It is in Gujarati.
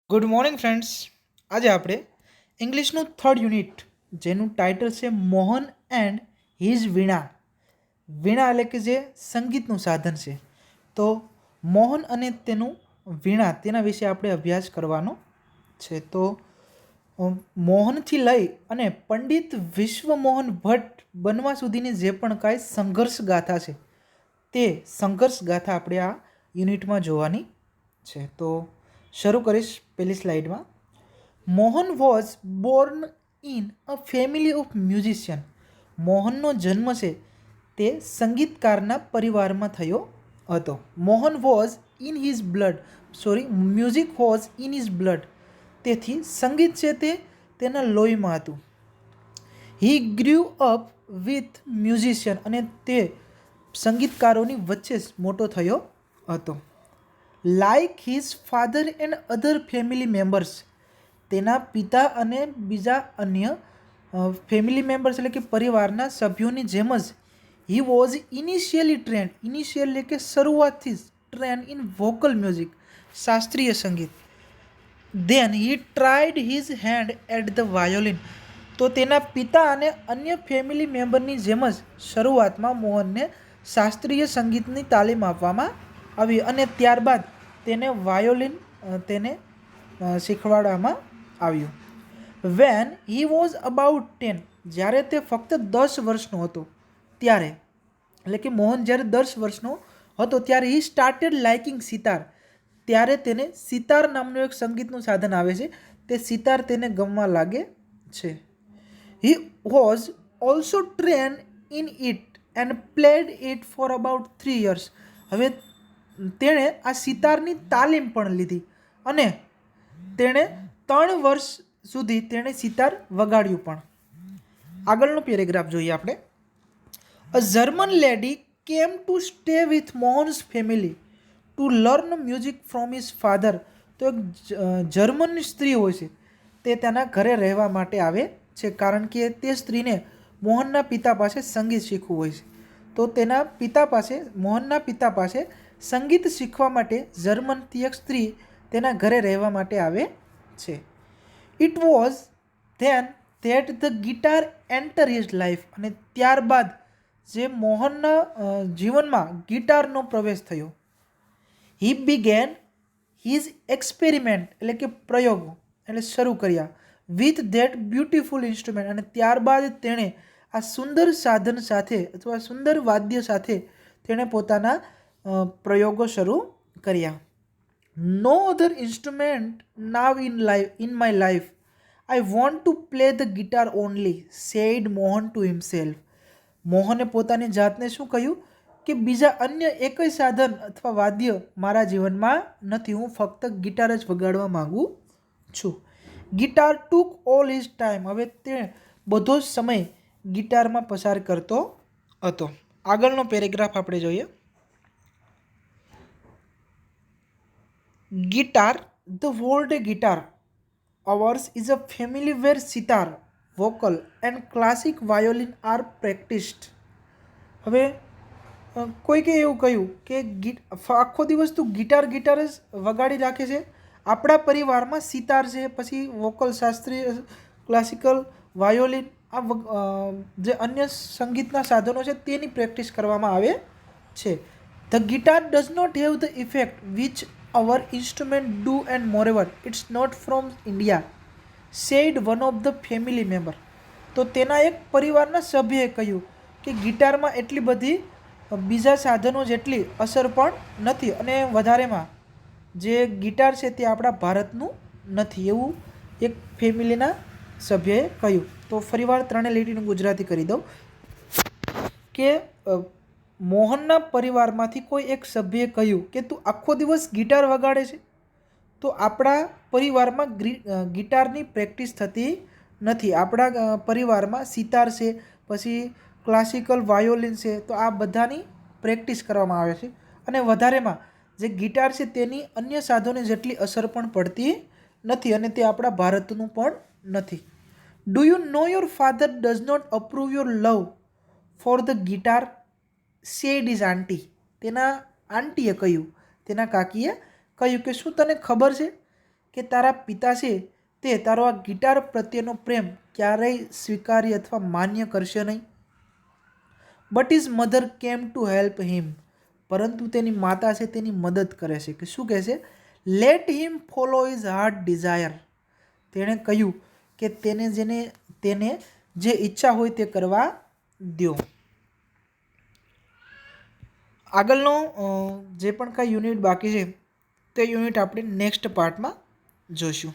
Good morning friends. આજે આપણે ઇંગ્લિશનું થર્ડ યુનિટ જેનું ટાઇટલ છે મોહન એન્ડ હિઝ વીણા. વીણા એટલે કે જે સંગીતનું સાધન છે, તો મોહન અને તેનું વીણા તેના વિશે આપણે અભ્યાસ કરવાનો છે. તો મોહનથી લઈ અને પંડિત વિશ્વમોહન ભટ્ટ બનવા સુધીની જે પણ કાંઈ સંઘર્ષ ગાથા છે તે સંઘર્ષ ગાથા આપણે આ યુનિટમાં જોવાની છે. તો શરૂ કરીશ પહેલી સ્લાઇડમાં. Mohan was born in a family of musician. મોહનનો જન્મ છે તે સંગીતકારના પરિવારમાં થયો હતો. Mohan was in his blood, music was in his blood. તેથી સંગીત છે તે તેના લોહીમાં હતું. He grew up with musician, અને તે સંગીતકારોની વચ્ચે જ મોટો થયો હતો. Like his father and other family members, તેના પિતા અને બીજા અન્ય ફેમિલી મેમ્બર્સ એટલે કે પરિવારના સભ્યોની જેમ જ he was initially trend, initial એટલે કે શરૂઆતથી જ ટ્રેન્ડ ઇન વોકલ મ્યુઝિક, શાસ્ત્રીય સંગીત. Then he tried his hand at the violin, તો તેના પિતા અને અન્ય ફેમિલી મેમ્બરની જેમ જ શરૂઆતમાં મોહનને શાસ્ત્રીય સંગીતની તાલીમ આપવામાં આવી અને ત્યારબાદ તેને વાયોલિન શીખવાડવામાં આવ્યું. વેન હી વોઝ અબાઉટ 10, જ્યારે તે ફક્ત 10 વર્ષનો હતો ત્યારે, એટલે કે મોહન જ્યારે 10 વર્ષનો હતો ત્યારે હી સ્ટાર્ટેડ લાઇકિંગ સિતાર, ત્યારે તેને સિતાર નામનું એક સંગીતનું સાધન આવે છે, તે સિતાર તેને ગમવા લાગે છે. He was also train in it and played it for about 3 years. હવે તેણે આ સિતારની તાલીમ પણ લીધી અને તેણે 3 વર્ષ સુધી તેણે સિતાર વગાડ્યું પણ. આગળનો પેરેગ્રાફ જોઈએ આપણે. A German lady came to stay with Mohan's family to learn music from his father. તો એક જર્મન સ્ત્રી હોય છે તે તેના ઘરે રહેવા માટે આવે છે, કારણ કે તે સ્ત્રીને મોહનના પિતા પાસે સંગીત શીખવું હોય છે. તો તેના પિતા પાસે, મોહનના પિતા પાસે સંગીત શીખવા માટે જર્મનથી એક સ્ત્રી તેના ઘરે રહેવા માટે આવે છે. It was then that the guitar enter his life, અને ત્યારબાદ જે મોહનના જીવનમાં ગિટારનો પ્રવેશ થયો. હી બિગેન હિઝ એક્સપેરિમેન્ટ, એટલે કે પ્રયોગો એટલે શરૂ કર્યા વિથ ધેટ બ્યુટિફુલ ઇન્સ્ટ્રુમેન્ટ, અને ત્યારબાદ તેણે આ સુંદર સાધન સાથે અથવા સુંદર વાદ્ય સાથે તેણે પોતાના પ્રયોગો શરૂ કર્યા. No other instrument now in my life, I want to play the guitar only, said Mohan to himself. મોહને પોતાની જાતને શું કહ્યું કે બીજા અન્ય એકય સાધન અથવા વાદ્ય મારા જીવનમાં નથી, હું ફક્ત ગિટાર જ વગાડવા માગું છું. ગિટાર ટુક ઓલ હિઝ ટાઈમ, હવે તે બધો જ સમય ગિટારમાં પસાર કરતો હતો. આગળનો પેરેગ્રાફ આપણે જોઈએ. Guitar, the world guitar ours is a family where sitar, vocal and classic violin are practised. હવે કોઈકે એવું કહ્યું કે આખો દિવસ તું ગિટાર જ વગાડી રાખે છે, આપણા પરિવારમાં સિતાર છે, પછી વોકલ, શાસ્ત્રીય, ક્લાસિકલ, વાયોલિન, આ જે અન્ય સંગીતના સાધનો છે તેની પ્રેક્ટિસ કરવામાં આવે છે. The guitar does not have the effect which our instrument do, and moreover it's not from India, said one of the family member. તો તેના એક પરિવારના સભ્યએ કહ્યું કે ગિટારમાં એટલી બધી બીજા સાધનો જેટલી અસર પણ નથી, અને વધારેમાં જે ગિટાર છે તે આપણા ભારતનું નથી, એવું એક ફેમિલીના સભ્યએ કહ્યું. તો ફરીવાર 3 લીટીનું ગુજરાતી કરી દઉં કે મોહનના પરિવારમાંથી કોઈ એક સભ્યએ કહ્યું કે તું આખો દિવસ ગિટાર વગાડે છે, તો આપણા પરિવારમાં ગિટારની પ્રેક્ટિસ થતી નથી. આપણા પરિવારમાં સિતાર છે, પછી ક્લાસિકલ વાયોલિન છે, તો આ બધાની પ્રેક્ટિસ કરવામાં આવે છે, અને વધારેમાં જે ગિટાર છે તેની અન્ય સાધનો જેટલી અસર પણ પડતી નથી, અને તે આપણા ભારતનું પણ નથી. Do you know your father does not approve your love for the guitar, said is aunty. તેના આંટીએ કહ્યું, તેના કાકીએ કહ્યું કે શું તને ખબર છે કે તારા પિતા છે તે તારો આ ગિટાર પ્રત્યેનો પ્રેમ ક્યારેય સ્વીકારી અથવા માન્ય કરશે નહીં. But his mother came to help him, પરંતુ તેની માતા છે તેની મદદ કરે છે. કે શું કહે છે? Let him follow his heart desire. તેણે કહ્યું કે તેને જે ઈચ્છા હોય તે કરવા દો. આગળનો જે પણ કાંઈ યુનિટ બાકી છે તે યુનિટ આપણે નેક્સ્ટ પાર્ટમાં જોઈશું.